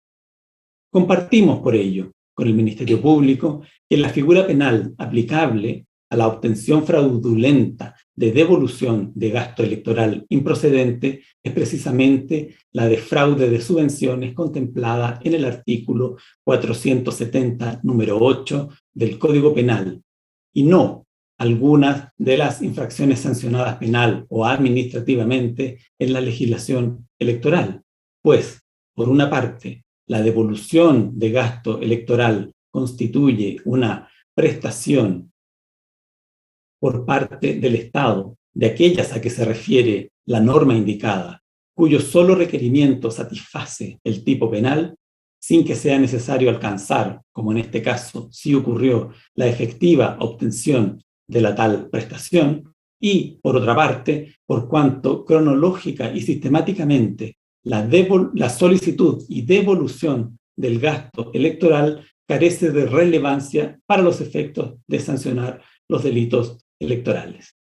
Compartimos, por ello, con el Ministerio Público que la figura penal aplicable a la obtención fraudulenta de devolución de gasto electoral improcedente es precisamente la de fraude de subvenciones contemplada en el artículo 470, número 8 del Código Penal, y no algunas de las infracciones sancionadas penal o administrativamente en la legislación electoral, pues, por una parte, la devolución de gasto electoral constituye una prestación por parte del Estado de aquellas a que se refiere la norma indicada, cuyo solo requerimiento satisface el tipo penal, sin que sea necesario alcanzar, como en este caso sí ocurrió, la efectiva obtención de la tal prestación, y, por otra parte, por cuanto cronológica y sistemáticamente la solicitud y devolución del gasto electoral carece de relevancia para los efectos de sancionar los delitos electorales.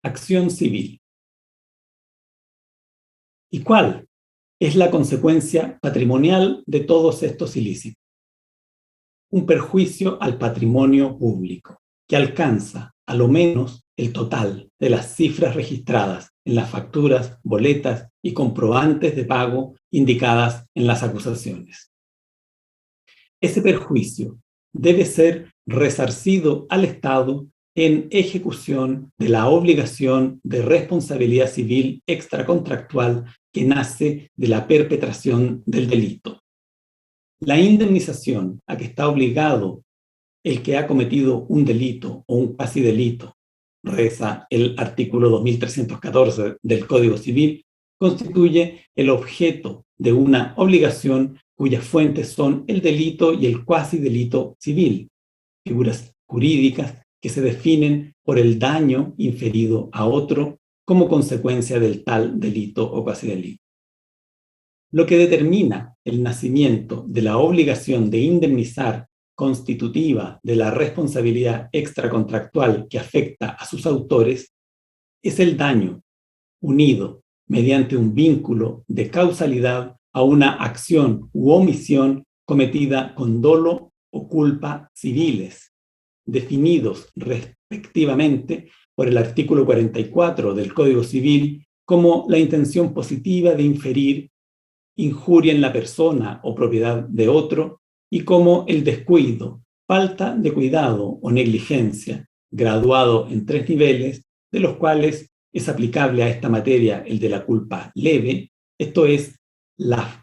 Acción civil. ¿Y cuál es la consecuencia patrimonial de todos estos ilícitos? Un perjuicio al patrimonio público, que alcanza a lo menos el total de las cifras registradas en las facturas, boletas y comprobantes de pago indicadas en las acusaciones. Ese perjuicio debe ser resarcido al Estado en ejecución de la obligación de responsabilidad civil extracontractual que nace de la perpetración del delito. La indemnización a que está obligado el que ha cometido un delito o un cuasi delito, reza el artículo 2314 del Código Civil, constituye el objeto de una obligación cuyas fuentes son el delito y el cuasi delito civil, figuras jurídicas que se definen por el daño inferido a otro como consecuencia del tal delito o cuasi delito. Lo que determina el nacimiento de la obligación de indemnizar constitutiva de la responsabilidad extracontractual que afecta a sus autores es el daño unido mediante un vínculo de causalidad a una acción u omisión cometida con dolo o culpa civiles, definidos respectivamente por el artículo 44 del Código Civil como la intención positiva de inferir injuria en la persona o propiedad de otro, y como el descuido, falta de cuidado o negligencia, graduado en 3 niveles, de los cuales es aplicable a esta materia el de la culpa leve, esto es,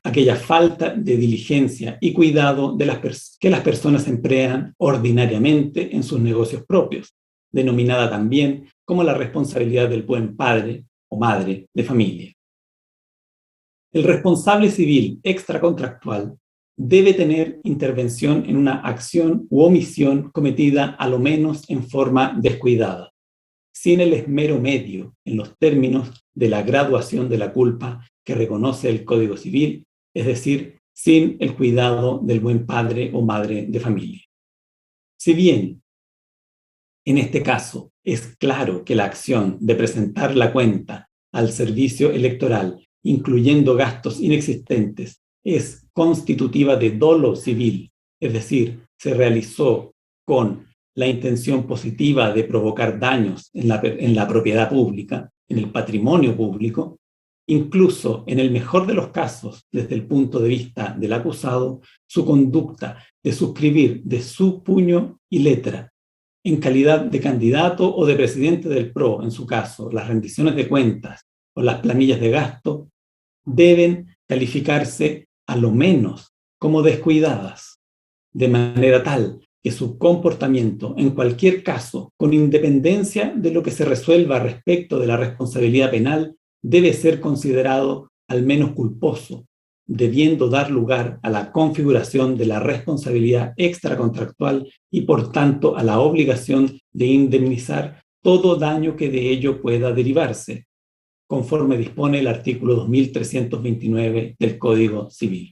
aquella falta de diligencia y cuidado que las personas emplean ordinariamente en sus negocios propios, denominada también como la responsabilidad del buen padre o madre de familia. El responsable civil extracontractual debe tener intervención en una acción u omisión cometida a lo menos en forma descuidada, sin el esmero medio en los términos de la graduación de la culpa que reconoce el Código Civil, es decir, sin el cuidado del buen padre o madre de familia. Si bien, en este caso, es claro que la acción de presentar la cuenta al servicio electoral incluyendo gastos inexistentes, es constitutiva de dolo civil, es decir, se realizó con la intención positiva de provocar daños en la propiedad pública, en el patrimonio público, incluso en el mejor de los casos, desde el punto de vista del acusado, su conducta de suscribir de su puño y letra, en calidad de candidato o de presidente del PRO, en su caso, las rendiciones de cuentas o las planillas de gasto, deben calificarse a lo menos como descuidadas, de manera tal que su comportamiento, en cualquier caso, con independencia de lo que se resuelva respecto de la responsabilidad penal, debe ser considerado al menos culposo, debiendo dar lugar a la configuración de la responsabilidad extracontractual y, por tanto, a la obligación de indemnizar todo daño que de ello pueda derivarse, conforme dispone el artículo 2329 del Código Civil.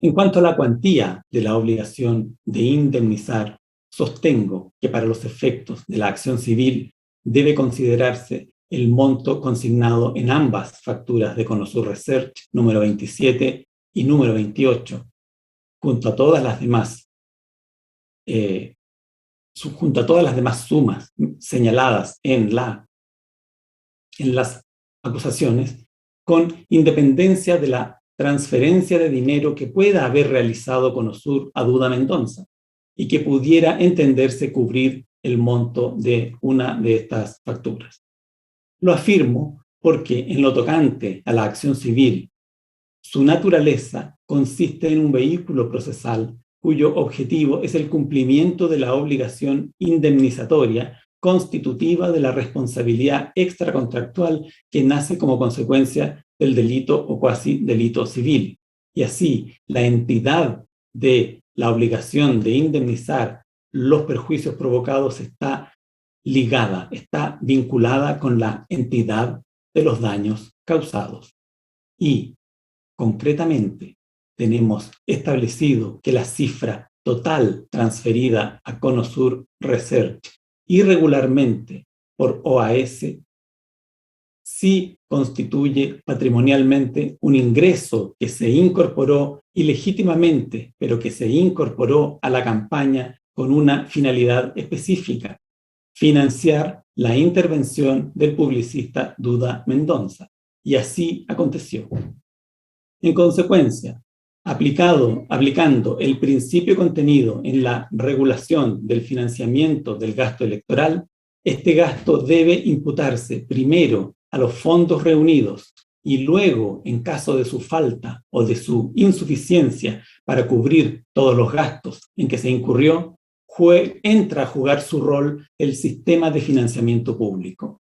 En cuanto a la cuantía de la obligación de indemnizar, sostengo que para los efectos de la acción civil debe considerarse el monto consignado en ambas facturas de Conosur Research número 27 y número 28, junto a todas las demás sumas señaladas en las acusaciones, con independencia de la transferencia de dinero que pueda haber realizado Conosur a Duda Mendoza y que pudiera entenderse cubrir el monto de una de estas facturas. Lo afirmo porque en lo tocante a la acción civil, su naturaleza consiste en un vehículo procesal cuyo objetivo es el cumplimiento de la obligación indemnizatoria constitutiva de la responsabilidad extracontractual que nace como consecuencia del delito o cuasi delito civil. Y así, la entidad de la obligación de indemnizar los perjuicios provocados está ligada, está vinculada con la entidad de los daños causados. Y, concretamente, tenemos establecido que la cifra total transferida a Conosur Research irregularmente por OAS sí constituye patrimonialmente un ingreso que se incorporó ilegítimamente, pero que se incorporó a la campaña con una finalidad específica: financiar la intervención del publicista Duda Mendonça. Y así aconteció. En consecuencia, aplicando el principio contenido en la regulación del financiamiento del gasto electoral, este gasto debe imputarse primero a los fondos reunidos y luego, en caso de su falta o de su insuficiencia para cubrir todos los gastos en que se incurrió, entra a jugar su rol el sistema de financiamiento público.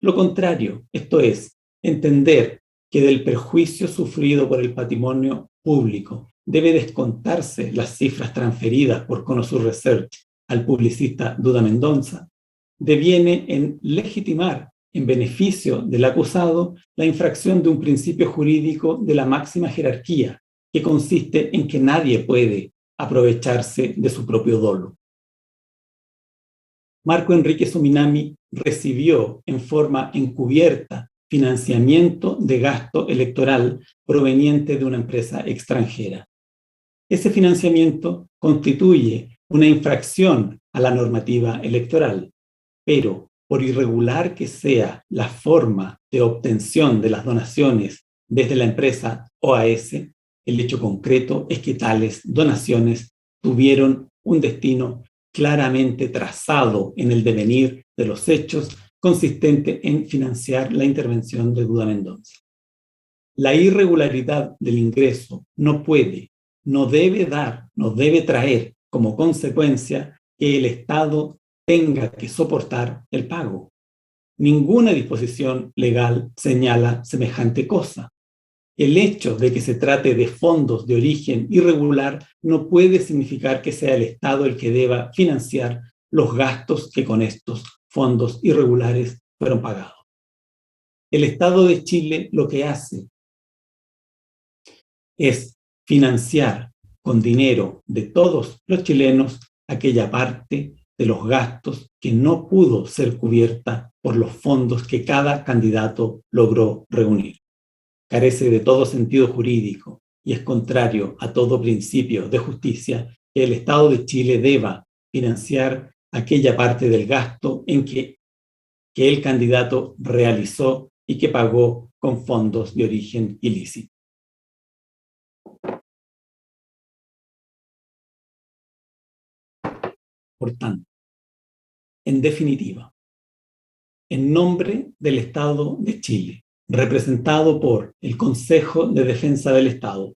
Lo contrario, esto es, entender que del perjuicio sufrido por el patrimonio público debe descontarse las cifras transferidas por Conosur Research al publicista Duda Mendonça, deviene en legitimar en beneficio del acusado la infracción de un principio jurídico de la máxima jerarquía, que consiste en que nadie puede aprovecharse de su propio dolo. Marco Enrique Sominami recibió en forma encubierta financiamiento de gasto electoral proveniente de una empresa extranjera. Ese financiamiento constituye una infracción a la normativa electoral, pero por irregular que sea la forma de obtención de las donaciones desde la empresa OAS, el hecho concreto es que tales donaciones tuvieron un destino claramente trazado en el devenir de los hechos, consistente en financiar la intervención de Duda Mendonça. La irregularidad del ingreso no puede, no debe traer como consecuencia que el Estado tenga que soportar el pago. Ninguna disposición legal señala semejante cosa. El hecho de que se trate de fondos de origen irregular no puede significar que sea el Estado el que deba financiar los gastos que con estos fondos irregulares fueron pagados. El Estado de Chile lo que hace es financiar con dinero de todos los chilenos aquella parte de los gastos que no pudo ser cubierta por los fondos que cada candidato logró reunir. Carece de todo sentido jurídico y es contrario a todo principio de justicia que el Estado de Chile deba financiar aquella parte del gasto en que el candidato realizó y que pagó con fondos de origen ilícito. Por tanto, en definitiva, en nombre del Estado de Chile, representado por el Consejo de Defensa del Estado,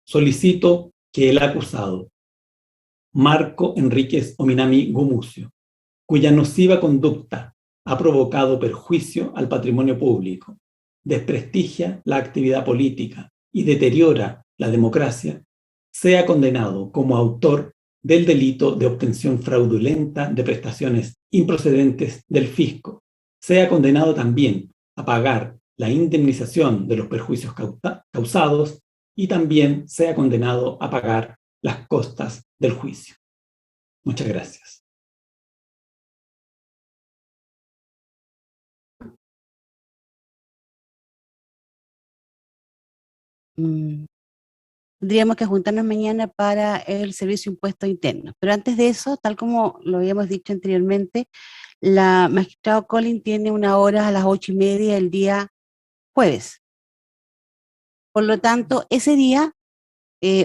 solicito que el acusado, Marco Enríquez Ominami Gumucio, cuya nociva conducta ha provocado perjuicio al patrimonio público, desprestigia la actividad política y deteriora la democracia, sea condenado como autor del delito de obtención fraudulenta de prestaciones improcedentes del fisco, sea condenado también a pagar la indemnización de los perjuicios causados y también sea condenado a pagar las costas del juicio. Muchas gracias. Tendríamos que juntarnos mañana para el Servicio de Impuestos Internos. Pero antes de eso, tal como lo habíamos dicho anteriormente, la magistrado Collin tiene una hora a las 8:30 el día jueves. Por lo tanto, ese día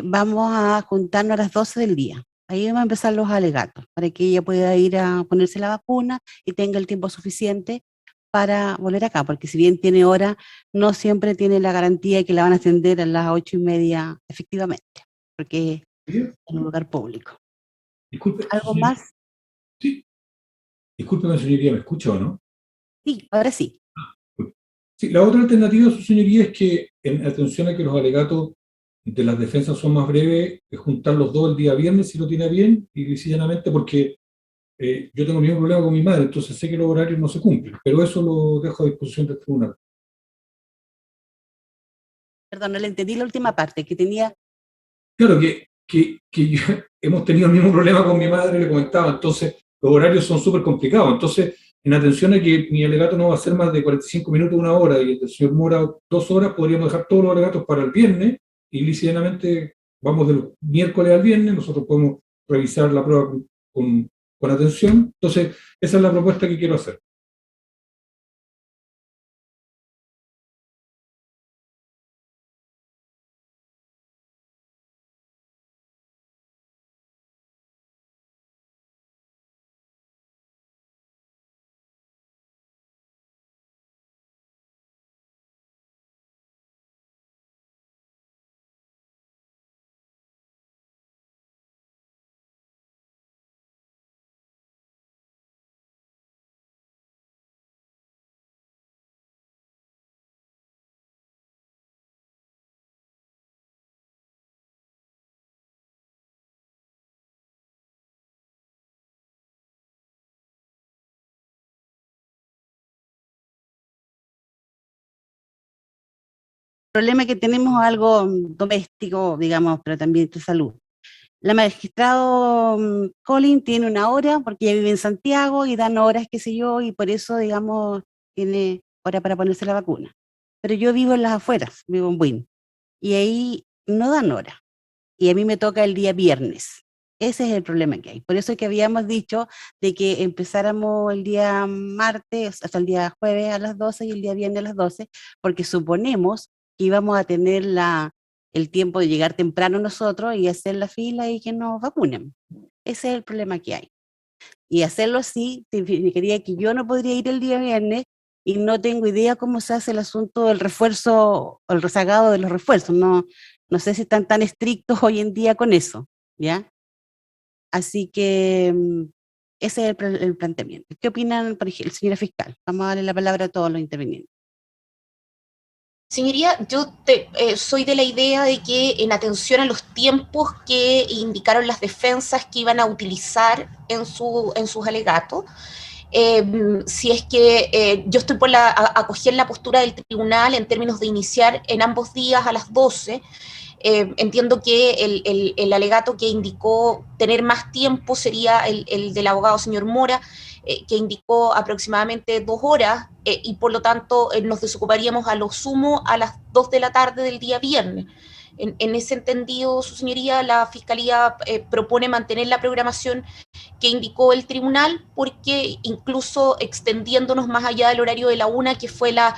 vamos a juntarnos a las 12 del día. Ahí van a empezar los alegatos, para que ella pueda ir a ponerse la vacuna y tenga el tiempo suficiente para volver acá, porque si bien tiene hora, no siempre tiene la garantía de que la van a atender a las 8:30 efectivamente, porque es Bien. en un lugar público. Disculpe, ¿Algo señoría. más? Sí. Discúlpeme, señoría, ¿me escucha o no? Sí, ahora sí. Sí, la otra alternativa, su señoría, es que, en atención a que los alegatos de las defensas son más breves, es juntar los dos el día viernes, si lo tiene bien, y lisa y llanamente, porque yo tengo el mismo problema con mi madre, entonces sé que los horarios no se cumplen, pero eso lo dejo a disposición del tribunal. Perdón, no le entendí la última parte, que tenía... Claro hemos tenido el mismo problema con mi madre, le comentaba, entonces los horarios son súper complicados. Entonces, en atención a que mi alegato no va a ser más de 45 minutos, una hora, y el del señor Mora 2 horas, podríamos dejar todos los alegatos para el viernes, y lícitamente vamos del miércoles al viernes, nosotros podemos revisar la prueba con atención. Entonces, esa es la propuesta que quiero hacer. Problema que tenemos algo doméstico, digamos, pero también de salud. La magistrado Colin tiene una hora porque ella vive en Santiago y dan horas, qué sé yo, y por eso, digamos, tiene hora para ponerse la vacuna. Pero yo vivo en las afueras, vivo en Buin, y ahí no dan hora. Y a mí me toca el día viernes. Ese es el problema que hay. Por eso es que habíamos dicho de que empezáramos el día martes, hasta el día jueves a las 12 y el día viernes a las 12, porque suponemos que íbamos a tener el tiempo de llegar temprano nosotros y hacer la fila y que nos vacunen. Ese es el problema que hay. Y hacerlo así significaría que yo no podría ir el día viernes y no tengo idea cómo se hace el asunto del refuerzo, o el rezagado de los refuerzos. No sé si están tan estrictos hoy en día con eso, ¿ya? Así que ese es el planteamiento. ¿Qué opinan, por ejemplo, señora fiscal? Vamos a darle la palabra a todos los intervinientes. Señoría, yo soy de la idea de que en atención a los tiempos que indicaron las defensas que iban a utilizar en sus alegatos, si es que yo estoy por acoger la postura del tribunal en términos de iniciar en ambos días a las 12, entiendo que el alegato que indicó tener más tiempo sería el del abogado señor Mora, que indicó aproximadamente 2 horas, y por lo tanto nos desocuparíamos a lo sumo a las 2 de la tarde del día viernes. En ese entendido, su señoría, la Fiscalía propone mantener la programación que indicó el tribunal, porque incluso extendiéndonos más allá del horario de la 1, que fue la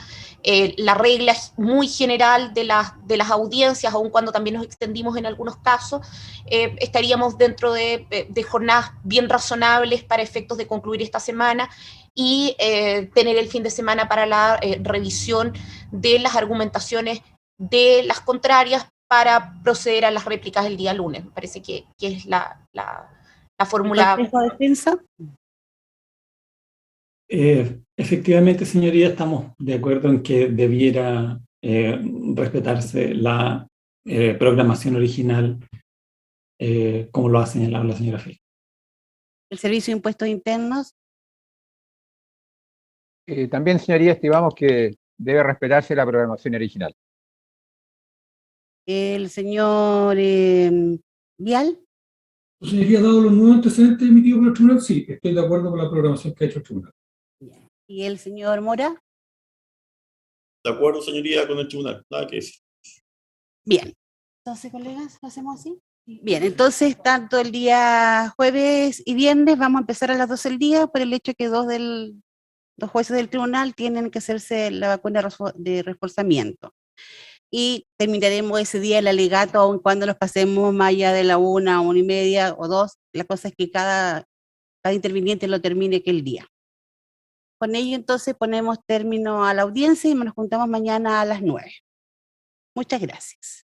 regla muy general de las audiencias, aun cuando también nos extendimos en algunos casos, estaríamos dentro de jornadas bien razonables para efectos de concluir esta semana y tener el fin de semana para la revisión de las argumentaciones de las contrarias para proceder a las réplicas el día lunes. Me parece que es la fórmula. ¿El Consejo de Defensa? Efectivamente, señoría, estamos de acuerdo en que debiera respetarse la programación original, como lo ha señalado la señora Félix. ¿El Servicio de Impuestos Internos? También, señoría, estimamos que debe respetarse la programación original. ¿El señor Vial? Señoría, dado los nuevos antecedentes emitidos por el tribunal, sí, estoy de acuerdo con la programación que ha hecho el tribunal. ¿Y el señor Mora? De acuerdo, señoría, con el tribunal. Nada que decir. Bien. Entonces, colegas, ¿lo hacemos así? Bien, entonces, tanto el día jueves y viernes vamos a empezar a las 12 del día por el hecho que dos jueces del tribunal tienen que hacerse la vacuna de reforzamiento. Y terminaremos ese día el alegato, aun cuando los pasemos más allá de la 1:30 o 2. La cosa es que cada interviniente lo termine aquel día. Con ello entonces ponemos término a la audiencia y nos juntamos mañana a las 9. Muchas gracias.